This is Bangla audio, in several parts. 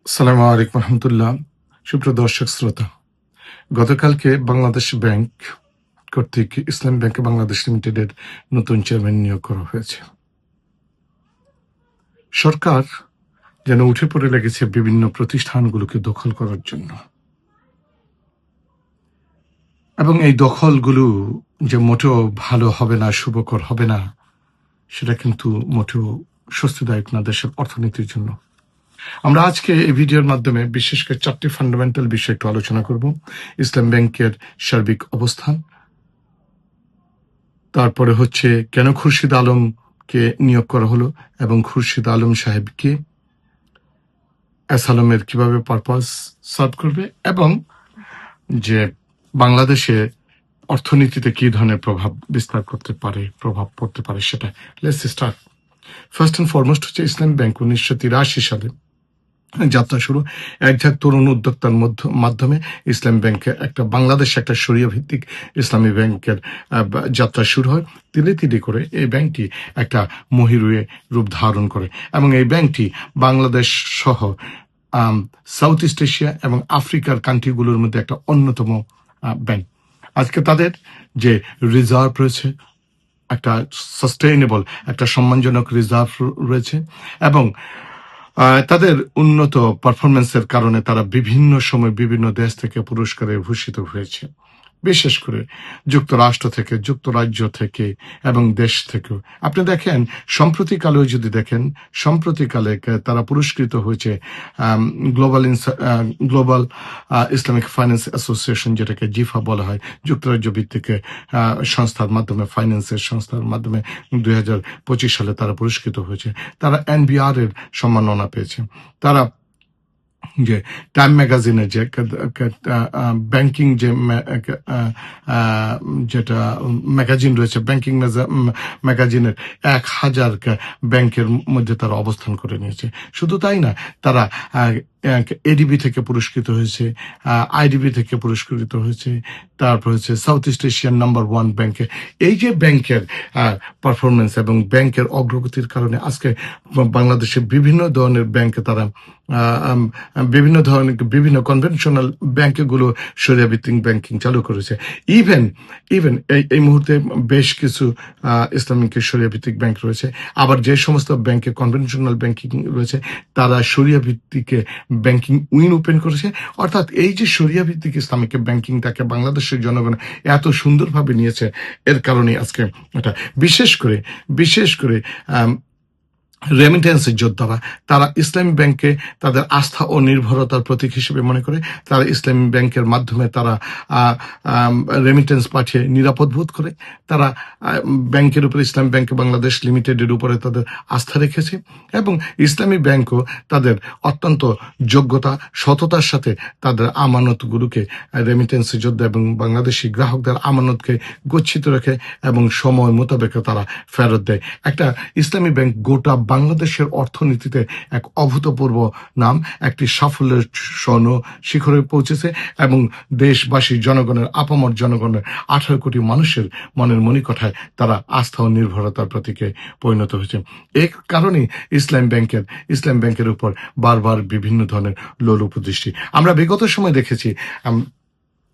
আসসালামু আলাইকুম রহমতুল্লাহ। সুপ্রিয় দর্শক শ্রোতা, গতকালকে বাংলাদেশ ব্যাংক কর্তৃক ইসলামী ব্যাংক বাংলাদেশ লিমিটেডের নতুন চেয়ারম্যান নিয়োগ করা হয়েছে। সরকার যেন উঠে পড়ে লেগেছে বিভিন্ন প্রতিষ্ঠানগুলোকে দখল করার জন্য, এবং এই দখলগুলো যে মোটেও ভালো হবে না, শুভকর হবে না, সেটা কিন্তু মোটেও স্বস্তিদায়ক না দেশের অর্থনীতির জন্য। আমরা আজকে এই ভিডিওর মাধ্যমে বিশেষ করে 4টি ফান্ডামেন্টাল বিষয় একটু আলোচনা করব। ইসলাম ব্যাংকের সার্বিক অবস্থান, তারপরে হচ্ছে কেন খুরশিদ আলমকে নিয়োগ করা হলো এবং খুরশিদ আলম সাহেবকে এস আলমের কিভাবে পারপাস সার্ভ করবে, এবং যে বাংলাদেশে অর্থনীতিতে কি ধরনের প্রভাব বিস্তার করতে পারে, প্রভাব পড়তে পারে, সেটা let's start. First and foremost হচ্ছে ইসলাম ব্যাংক 1983 সালে যাত্রা শুরু। এক ঝাঁক তরুণ উদ্যোক্তার মাধ্যমে ইসলামী ব্যাংকের একটা বাংলাদেশে একটা শরিয়া ভিত্তিক ইসলামী ব্যাংকের যাত্রা শুরু হয়। তিলে তিলে করে এই ব্যাংকটি একটা মহিরুহে রূপ ধারণ করে, এবং এই ব্যাংকটি বাংলাদেশ সহ সাউথ ইস্ট এশিয়া এবং আফ্রিকার কান্ট্রিগুলোর মধ্যে একটা অন্যতম ব্যাংক। আজকে তাদের যে রিজার্ভ রয়েছে, একটা সাস্টেইনেবল, একটা সম্মানজনক রিজার্ভ রয়েছে, এবং তাদের উন্নত পারফরমেন্সের কারণে তারা বিভিন্ন সময় বিভিন্ন দেশ থেকে পুরস্কারে ভূষিত হয়েছে, বিশেষ করে যুক্তরাষ্ট্র থেকে, যুক্তরাজ্য থেকে এবং দেশ থেকেও। আপনি দেখেন সম্প্রতিকালেও যদি দেখেন, সম্প্রতিকালে তারা পুরস্কৃত হয়েছে গ্লোবাল ইসলামিক ফাইন্যান্স অ্যাসোসিয়েশন, যেটাকে জিফা বলা হয়, যুক্তরাজ্য ভিত্তিক সংস্থার মাধ্যমে, ফাইন্যান্সের সংস্থার মাধ্যমে 2025 সালে তারা পুরস্কৃত হয়েছে। তারা এনবিআর এর সম্মাননা পেয়েছে। তারা যে টাইম ম্যাগাজিনের যে ব্যাংকিং যে যেটা ম্যাগাজিন রয়েছে, ব্যাংকিং ম্যাগাজিনের 1000 ব্যাংকের মধ্যে তারা অবস্থান করে নিয়েছে। শুধু তাই না, তারা এডিবি থেকে পুরস্কৃত হয়েছে, আইডিবি থেকে পুরস্কৃত হয়েছে, তারপর হচ্ছে সাউথ ইস্ট এশিয়ার নাম্বার 1 ব্যাংকে। এই যে ব্যাংকের পারফরমেন্স এবং ব্যাংকের অগ্রগতির কারণে আজকে বাংলাদেশে বিভিন্ন ধরনের ব্যাংকে তারা বিভিন্ন কনভেনশনাল ব্যাংকগুলো শরিয়া ভিত্তিক ব্যাংকিং চালু করেছে। ইভেন এই মুহূর্তে বেশ কিছু ইসলামিক শরিয়া ভিত্তিক ব্যাংক রয়েছে। আবার যে সমস্ত ব্যাংকে কনভেনশনাল ব্যাংকিং রয়েছে, তারা শরিয়া ভিত্তিক ব্যাংকিং উইং ওপেন করেছে। অর্থাৎ এই যে শরিয়া ভিত্তিক ইসলামিক ব্যাংকিংটাকে বাংলাদেশের জনগণ এত সুন্দরভাবে নিয়েছে, এর কারণে আজকে এটা বিশেষ করে রেমিটেন্সের যোদ্ধারা, তারা ইসলামী ব্যাংকে তাদের আস্থা ও নির্ভরতার প্রতীক হিসেবে মনে করে। তারা ইসলামী ব্যাংকের মাধ্যমে তারা রেমিটেন্স পাঠিয়ে নিরাপদ বোধ করে। তারা ব্যাংকের উপরে, ইসলামী ব্যাংক বাংলাদেশ লিমিটেডের উপরে তাদের আস্থা রেখেছে, এবং ইসলামী ব্যাংকও তাদের অত্যন্ত যোগ্যতা, সততার সাথে তাদের আমানতগুলোকে, রেমিটেন্স যোদ্ধা এবং বাংলাদেশি গ্রাহকদের আমানতকে গচ্ছিত রেখে এবং সময় মোতাবেক তারা ফেরত দেয়। একটা ইসলামী ব্যাংক গোটা বাংলাদেশের অর্থনীতিতে এক অভূতপূর্ব নাম, একটি সাফল্যের স্বর্ণ শিখরে পৌঁছেছে, এবং দেশবাসী জনগণের, আপামর জনগণের 18 কোটি মানুষের মনের মণিকোঠায় তারা আস্থা ও নির্ভরতার প্রতীকে পরিণত হয়েছে। এই কারণে ইসলাম ব্যাংকের উপর বারবার বিভিন্ন ধরনের লোল উপদৃষ্টি আমরা বিগত সময় দেখেছি।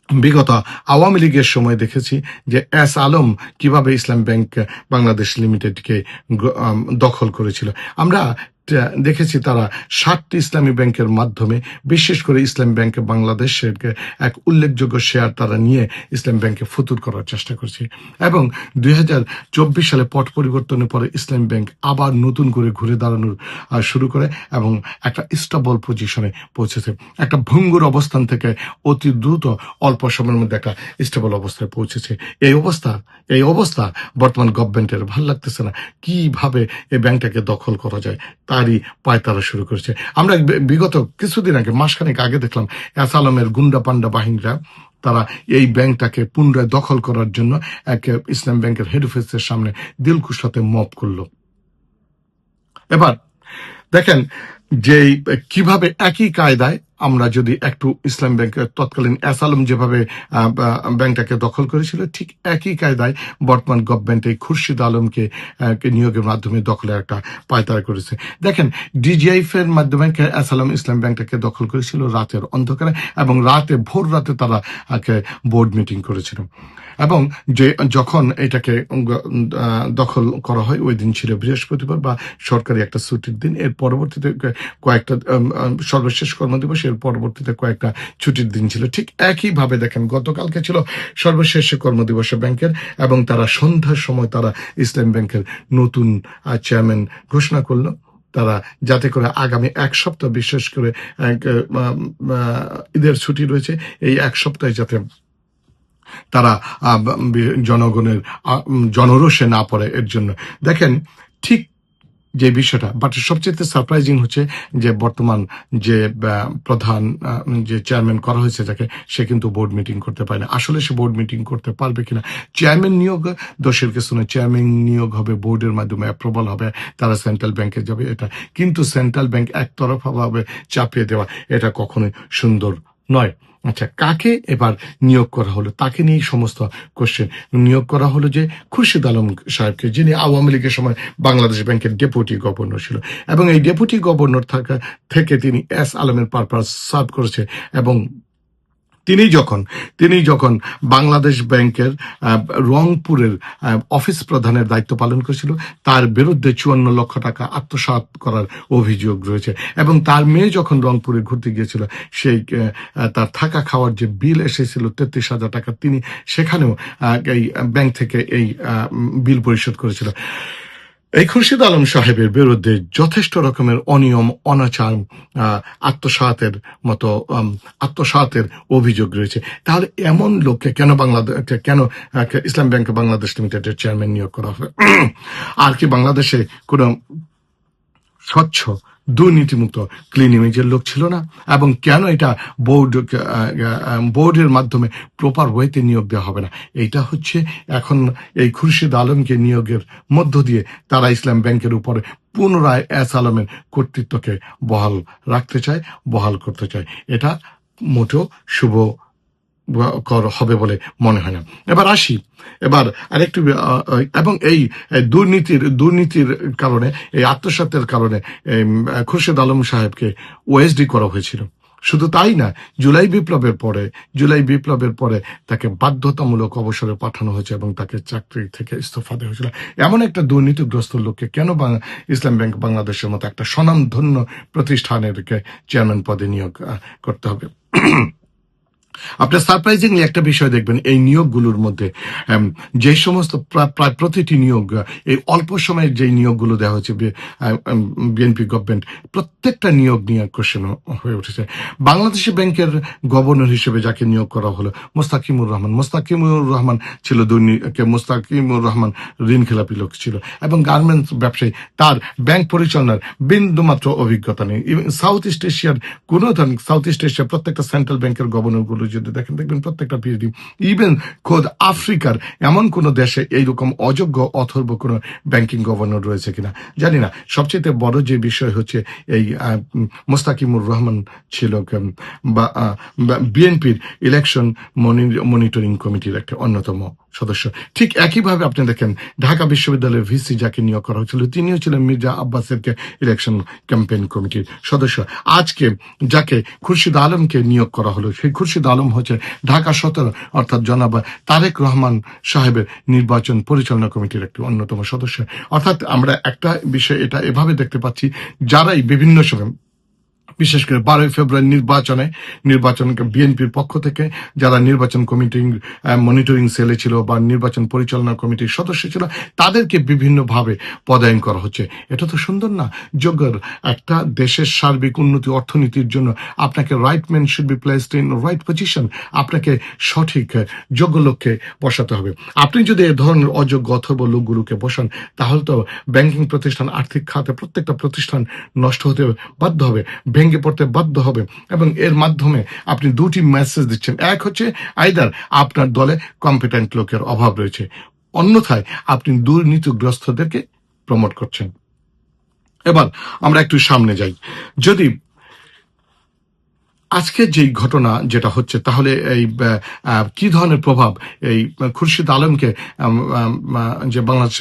বিগত আওয়ামী লীগের সময় দেখেছি যে এস আলম কিভাবে ইসলাম ব্যাংক বাংলাদেশ লিমিটেডকে দখল করেছিল। আমরা দেখেছি তারা 7টি ইসলামী ব্যাংকের মাধ্যমে, বিশেষ করে ইসলাম ব্যাংকে বাংলাদেশের এক উল্লেখযোগ্য শেয়ার তারা নিয়ে ইসলাম ব্যাংকে ফুতুর করার চেষ্টা করছে, এবং 2024 সালে পট পরিবর্তনের পরে ইসলাম ব্যাংক আবার নতুন করে ঘুরে দাঁড়ানোর শুরু করে এবং একটা স্টেবল পজিশনে পৌঁছেছে। একটা ভঙ্গুর অবস্থান থেকে অতি দ্রুত অল্প সময়ের মধ্যে একটা স্টেবল অবস্থায় পৌঁছেছে। এই অবস্থা বর্তমান গভর্নমেন্টের ভাল লাগতেছে না। কিভাবে এই ব্যাংকটাকে দখল করা যায় তারই পায়তারা শুরু করেছে। আমরা বিগত কিছুদিন আগে, মাসখানেক আগে দেখলাম এস আলমের গুন্ডা পান্ডা বাহিনীরা তারা এই ব্যাংকটাকে পুনরায় দখল করার জন্য এক ইসলাম ব্যাংকের হেড অফিসের সামনে দিলকুশাতে মব করলো। এবার দেখেন যে কিভাবে একই কায়দায় আমরা যদি একটু ইসলাম ব্যাংকের তৎকালীন এস আলম যেভাবে ব্যাংকটাকে দখল করেছিল, ঠিক একই কায়দায় বর্তমান গভর্নমেন্ট এই খুরশিদ আলমকে নিয়োগের মাধ্যমে দখলের একটা পায়তারা করেছে। দেখেন, ডিজিআইএফ এর মাধ্যমে এস আলম ইসলাম ব্যাংকটাকে দখল করেছিল রাতের অন্ধকারে, এবং ভোর রাতে তারা বোর্ড মিটিং করেছিল। এবং যখন এটাকে দখল করা হয়, ওই দিন ছিল বৃহস্পতিবার বা সরকারি একটা ছুটির দিন। এর পরবর্তীতে কয়েকটা সর্বশেষ কর্মদিবস, এর পরবর্তীতে কয়েকটা ছুটির দিন ছিল। ঠিক একইভাবে দেখেন, গতকালকে ছিল সর্বশেষ কর্মদিবস ব্যাংকের, এবং তারা সন্ধ্যার সময় তারা ইসলাম ব্যাংকের নতুন চেয়ারম্যান ঘোষণা করলো। তারা যাতে করে আগামী এক সপ্তাহ, বিশেষ করে ঈদের ছুটি রয়েছে, এই এক সপ্তাহে যাতে তারা জনগণের জনরোষে না পড়ে, এর জন্য। দেখেন, ঠিক যে বিষয়টা, বাট সবচেয়ে সারপ্রাইজিং হচ্ছে যে বর্তমান যে প্রধান যে চেয়ারম্যান করা হয়েছে যাকে, সে কিন্তু বোর্ড মিটিং করতে পারে না। আসলে সে বোর্ড মিটিং করতে পারবে কিনা? চেয়ারম্যান নিয়োগ দোষের কিছু নয়, চেয়ারম্যান নিয়োগ হবে বোর্ডের মাধ্যমে, অ্যাপ্রুভাল হবে, তারা সেন্ট্রাল ব্যাংকে যাবে, এটা কিন্তু সেন্ট্রাল ব্যাংক একতরফা ভাবে চাপিয়ে দেওয়া, এটা কখনোই সুন্দর নয়। আচ্ছা, কাকে এবার নিয়োগ করা হলো? তাকে নিয়েই সমস্ত কোশ্চেন। নিয়োগ করা হলো যে খুরশিদ আলম সাহেবকে, যিনি আওয়ামী লীগের সময় বাংলাদেশ ব্যাংকের ডেপুটি গভর্নর ছিল, এবং এই ডেপুটি গভর্নর থেকে তিনি এস আলমের পারপাস সার্ভ করেছে। এবং তিনি যখন বাংলাদেশ ব্যাংকের রংপুরের অফিস প্রধানের দায়িত্ব পালন করেছিল, তার বিরুদ্ধে 54 লক্ষ টাকা আত্মসাৎ করার অভিযোগ রয়েছে। এবং তার মেয়ে যখন রংপুরে ঘুরতে গিয়েছিল, সেই তার থাকা খাওয়ার যে বিল এসেছিল 33,000 টাকা, তিনি সেখানেও এই ব্যাংক থেকে এই বিল পরিশোধ করেছিল। এই খুরশিদ আলম সাহেবের বিরুদ্ধে যথেষ্ট রকমের অনিয়ম, অনাচার, আত্মসাতের অভিযোগ রয়েছে। তাহলে এমন লোককে কেন ইসলাম ব্যাংক বাংলাদেশ লিমিটেডের চেয়ারম্যান নিয়োগ করা হবে? আর কি বাংলাদেশে কোন স্বচ্ছ, দুর্নীতিমুক্ত, ক্লিন ইমেজের লোক ছিল না? এবং কেন এটা বোর্ডের মাধ্যমে প্রপার ওয়েতে নিয়োগ দেওয়া হবে না? এইটা হচ্ছে এখন এই খুরশিদ আলমকে নিয়োগের মধ্য দিয়ে তারা ইসলাম ব্যাংকের উপরে পুনরায় এস আলমের কর্তৃত্বকে বহাল রাখতে চায়, বহাল করতে চায়। এটা মোটেও শুভ হবে বলে মনে হয় না। এবার আসি, এবার আরেকটু, এবং এই দুর্নীতির কারণে, এই আত্মসাতের কারণে খুরশিদ আলম সাহেবকে ওএসডি করা হয়েছিল। শুধু তাই না, জুলাই বিপ্লবের পরে তাকে বাধ্যতামূলক অবসরে পাঠানো হয়েছে, এবং তাকে চাকরি থেকে ইস্তফা দেওয়া হয়েছিল। এমন একটা দুর্নীতিগ্রস্ত লোককে কেন ইসলাম ব্যাংক বাংলাদেশের মতো একটা স্বনামধন্য প্রতিষ্ঠানের চেয়ারম্যান পদে নিয়োগ করতে হবে? আপনার সারপ্রাইজিংলি একটা বিষয় দেখবেন, এই নিয়োগগুলোর মধ্যে যে সমস্ত প্রায় প্রতিটি নিয়োগ, এই অল্প সময়ের যে নিয়োগগুলো দেওয়া হয়েছে বিএনপি গভর্নমেন্ট, প্রত্যেকটা নিয়োগ নিয়ে কোশ্চেন হয়ে উঠেছে। বাংলাদেশ ব্যাংকের গভর্নর হিসেবে যাকে নিয়োগ করা হলো, মোস্তাকিমুর রহমান ছিল মোস্তাকিমুর রহমান ঋণ খেলাপি লোক ছিল, এবং গার্মেন্টস ব্যবসায়ী, তার ব্যাংক পরিচালনার বিন্দুমাত্র অভিজ্ঞতা নেই। সাউথ ইস্ট এশিয়ার প্রত্যেকটা সেন্ট্রাল ব্যাংকের গভর্নরগুলো যদি দেখবেন প্রত্যেকটা পিএইচডি। ইভেন খোদ আফ্রিকার এমন কোন দেশে এইরকম অযোগ্য অথর্ব কোন ব্যাংকিং গভর্নর রয়েছে কিনা জানি না। সবচেয়ে বড় যে বিষয় হচ্ছে, এই মোস্তাকিমুর রহমান ছিল বিএনপির ইলেকশন মনিটরিং কমিটির একটা অন্যতম সদস্য। ঠিক একইভাবে আপনি দেখেন, ঢাকা বিশ্ববিদ্যালয়ের ভিসি যাকে নিয়োগ করা হয়েছিল, তিনিও ছিলেন মির্জা আব্বাসের ইলেকশন ক্যাম্পেইন কমিটির সদস্য। আজকে যাকে খুরশিদ আলমকে নিয়োগ করা হলো, সেই খুরশিদ আলম হচ্ছে ঢাকা 17, অর্থাৎ জনাব তারেক রহমান সাহেবের নির্বাচন পরিচালনা কমিটির একটি অন্যতম সদস্য। অর্থাৎ আমরা একটা বিষয় এটা এভাবে দেখতে পাচ্ছি, যারাই বিভিন্ন সময়, বিশেষ করে 12 ফেব্রুয়ারি নির্বাচন বিএনপির পক্ষ থেকে যারা নির্বাচন কমিটি মনিটরিং সেলে ছিল বা নির্বাচন পরিচালনা কমিটির সদস্য ছিল, তাদেরকে বিভিন্নভাবে পদায়ন করা হচ্ছে। এটা তো সুন্দর না? যোগ্যর একটা দেশের সার্বিক উন্নতি, অর্থনীতির জন্য আপনাকে right man should be placed in right position. আপনাকে সঠিক যোগ্য লোককে বসাতে হবে। আপনি যদি এ ধরনের অযোগ্য অথবা লোকগুলোকে বসান, তাহলে তো ব্যাংকিং প্রতিষ্ঠান, আর্থিক খাতে প্রত্যেকটা প্রতিষ্ঠান নষ্ট হতে বাধ্য হবে, ভেঙে পড়তে বাধ্য হবে। এবং এর মাধ্যমে আপনি দুটি মেসেজ দিচ্ছেন। এক হচ্ছে, আইদার আপনার দলে কম্পিটেন্ট লোকের অভাব রয়েছে, অন্যথায় আপনি দুর্নীতিগ্রস্তদেরকে প্রমোট করছেন। এবার আমরা একটু সামনে যাই। যদি আজকে যেই ঘটনা যেটা হচ্ছে, তাহলে এই কি ধরনের প্রভাব এই খুরশিদ আলমকে যে বাংলাদেশ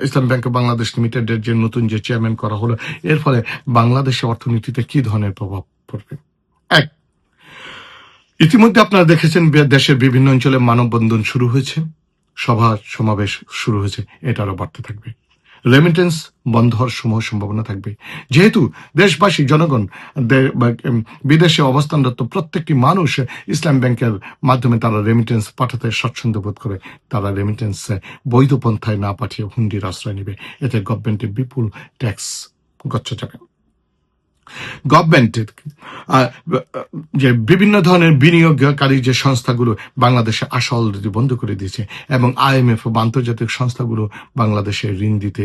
ইসলাম ব্যাংক বাংলাদেশ লিমিটেডের যে নতুন যে চেয়ারম্যান করা হলো, এর ফলে বাংলাদেশের অর্থনীতিতে কি ধরনের প্রভাব পড়বে? এক, ইতিমধ্যে আপনারা দেখেছেন দেশের বিভিন্ন অঞ্চলে মানববন্ধন শুরু হয়েছে, সভা সমাবেশ শুরু হয়েছে, এটা আরো বাড়তে থাকবে। রেমিটেন্স বন্ধ হওয়ার সম্ভাবনা থাকবে, যেহেতু দেশবাসী জনগণ বিদেশে অবস্থানরত প্রত্যেকটি মানুষ ইসলাম ব্যাংকের মাধ্যমে তারা রেমিটেন্স পাঠাতে স্বচ্ছন্দ বোধ করে। তারা রেমিটেন্স বৈধ পন্থায় না পাঠিয়ে হুন্ডির আশ্রয় নেবে, এতে গভর্নমেন্টের বিপুল ট্যাক্স গচ্ছা যাবে। গভর্নমেন্টের যে বিভিন্ন ধরনের বিনিয়োগকারী যে সংস্থাগুলো বাংলাদেশে আসা অলরেডি বন্ধ করে দিয়েছে, এবং IMF বা আন্তর্জাতিক সংস্থাগুলো বাংলাদেশে ঋণ দিতে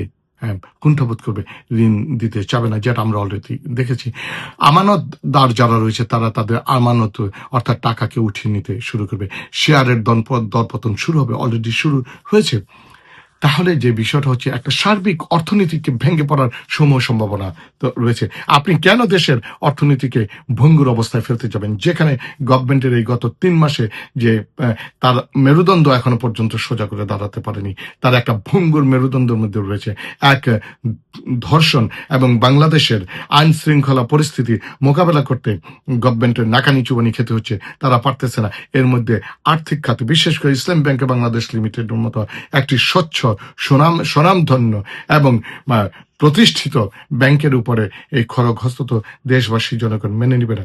কুণ্ঠাবোধ করবে, ঋণ দিতে চাবে না, যেটা আমরা অলরেডি দেখেছি। আমানতদার যারা রয়েছে তারা তাদের আমানত অর্থাৎ টাকাকে উঠিয়ে নিতে শুরু করবে, শেয়ারের দরপতন শুরু হবে, অলরেডি শুরু হয়েছে। তাহলে যে বিষয়টা হচ্ছে, একটা সার্বিক অর্থনীতিকে ভেঙে পড়ার সম্ভাবনা তো রয়েছে। আপনি কেন দেশের অর্থনীতিকে ভঙ্গুর অবস্থায় ফেলতে যাবেন, যেখানে গভর্নমেন্টের এই গত 3 মাসে যে তার মেরুদণ্ড এখনো পর্যন্ত সোজা করে দাঁড়াতে পারেনি, তার একটা ভঙ্গুর মেরুদণ্ডের মধ্যে রয়েছে এক ধর্ষণ, এবং বাংলাদেশের আইন শৃঙ্খলা পরিস্থিতি মোকাবেলা করতে গভর্নমেন্টের নাকানি চুবানি খেতে হচ্ছে, তারা পারতেছে না। এর মধ্যে আর্থিক খাতে, বিশেষ করে ইসলাম ব্যাংক বাংলাদেশ লিমিটেডের মতো একটি স্বচ্ছ স্বনামধন্য এবং প্রতিষ্ঠিত ব্যাংকের উপরে এই খড়গহস্ত তো দেশবাসী জনগণ মেনে নিবে না।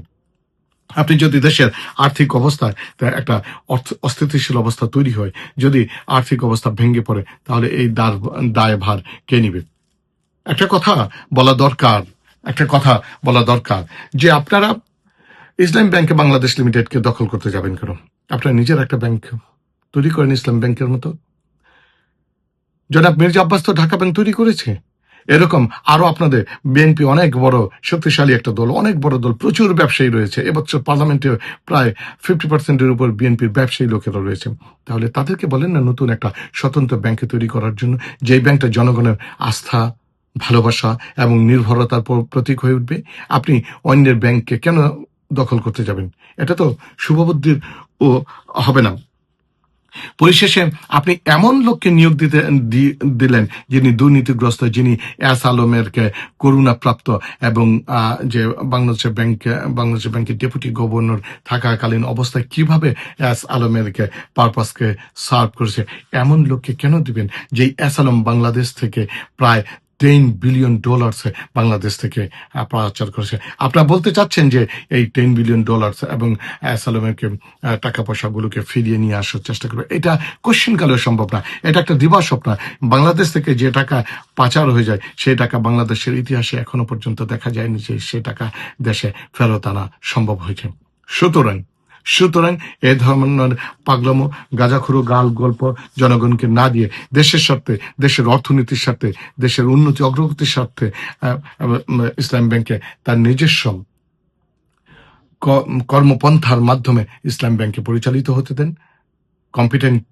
আপনি যদি দেশের আর্থিক অবস্থায় একটা অস্থিতিশীল অবস্থা তৈরি হয়, যদি আর্থিক অবস্থা ভেঙে পড়ে, তাহলে এই দায়ভার কে নিবে? একটা কথা বলা দরকার যে আপনারা ইসলাম ব্যাংক বাংলাদেশ লিমিটেডকে দখল করতে যাবেন কেন? আপনারা নিজের একটা ব্যাংক তৈরি করেন ইসলাম ব্যাংকের মতো। জনাব মির্জা আব্বাস তো ঢাকা ব্যাংক তৈরি করেছে। এরকম আরো আপনাদের বিএনপি অনেক বড় শক্তিশালী একটা দল, অনেক বড় দল, প্রচুর ব্যবসায়ী রয়েছে। এবছর পার্লামেন্টে প্রায় 50% উপর বিএনপির ব্যবসায়ী লোকেরা রয়েছে। তাহলে তাদেরকে বলেন না নতুন একটা স্বতন্ত্র ব্যাংক তৈরি করার জন্য, যেই ব্যাংকটা জনগণের আস্থা, ভালোবাসা এবং নির্ভরতার প্রতীক হয়ে উঠবে। আপনি অন্যের ব্যাংককে কেন দখল করতে যাবেন? এটা তো শুভবুদ্ধির ও হবে না। পরিশেষে আপনি এমন লোককে নিয়োগ দিলেন যিনি দুর্নীতিগ্রস্ত, যিনি এস আলমের করুণাপ্রাপ্ত, এবং যে বাংলাদেশের ব্যাংকের ডেপুটি গভর্নর থাকাকালীন অবস্থায় কিভাবে এস আলমের পারপাসকে সার্ভ করেছে, এমন লোককে কেন দিবেন? যেই এস আলম বাংলাদেশ থেকে প্রায় $10 বিলিয়ন বাংলাদেশ থেকে পাচার করেছে। আপনারা বলতে চাচ্ছেন যে এই $10 বিলিয়ন এবং সালোমেরকে টাকা পয়সাগুলোকে ফিরিয়ে নিয়ে আসার চেষ্টা করবে, এটা কোশ্চেন কালেও সম্ভব না। এটা একটা দিবাস্বপ্ন। বাংলাদেশ থেকে যে টাকা পাচার হয়ে যায়, সেই টাকা বাংলাদেশের ইতিহাসে এখনো পর্যন্ত দেখা যায়নি যে সে টাকা দেশে ফেরত আনা সম্ভব হয়েছে। সুতরাং এ ধরনের পাগলামো, গাঁজাখুরো গাল গল্প জনগণকে না দিয়ে দেশের স্বার্থে, দেশের অর্থনীতির স্বার্থে, দেশের উন্নতি অগ্রগতির স্বার্থে ইসলাম ব্যাংকে তার নিজস্ব কর্মপন্থার মাধ্যমে ইসলাম ব্যাংকে পরিচালিত হতে দেন। কম্পিটেন্ট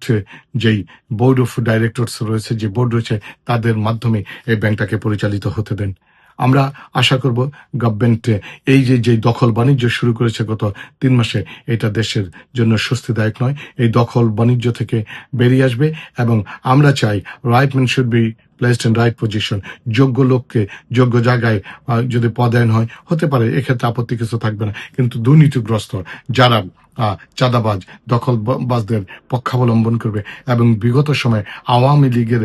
যেই বোর্ড অফ ডাইরেক্টরস রয়েছে, যে বোর্ড রয়েছে, তাদের মাধ্যমে এই ব্যাংকটাকে পরিচালিত হতে দেন। আমরা আশা করব গভর্নমেন্ট এই যে দখল বাণিজ্য শুরু করেছে গত 3 মাসে, এটা দেশের জন্য স্বস্তিদায়ক নয়। এই দখল বাণিজ্য থেকে বেরিয়ে আসবে, এবং আমরা চাই right man should be placed in right position. যোগ্য লোককে যোগ্য জায়গায় যদি পদায়ন হতে পারে, এক্ষেত্রে আপত্তি কিছু থাকবে না। কিন্তু দুর্নীতিগ্রস্ত যারা চাঁদাবাজ, দখলবাজদের পক্ষাবলম্বন করবে, এবং বিগত সময় আওয়ামী লীগের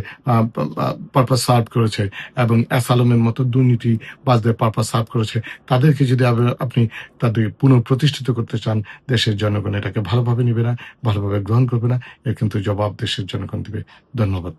পারপাস সার্ভ করেছে, এবং এস আলমের মতো দুর্নীতিবাজদের পারপাস সার্ভ করেছে, তাদেরকে যদি আপনি তাদের পুনঃপ্রতিষ্ঠিত করতে চান, দেশের জনগণ এটাকে ভালোভাবে নিবে না, ভালোভাবে গ্রহণ করবে না। এর কিন্তু জবাব দেশের জনগণ দিবে। ধন্যবাদ।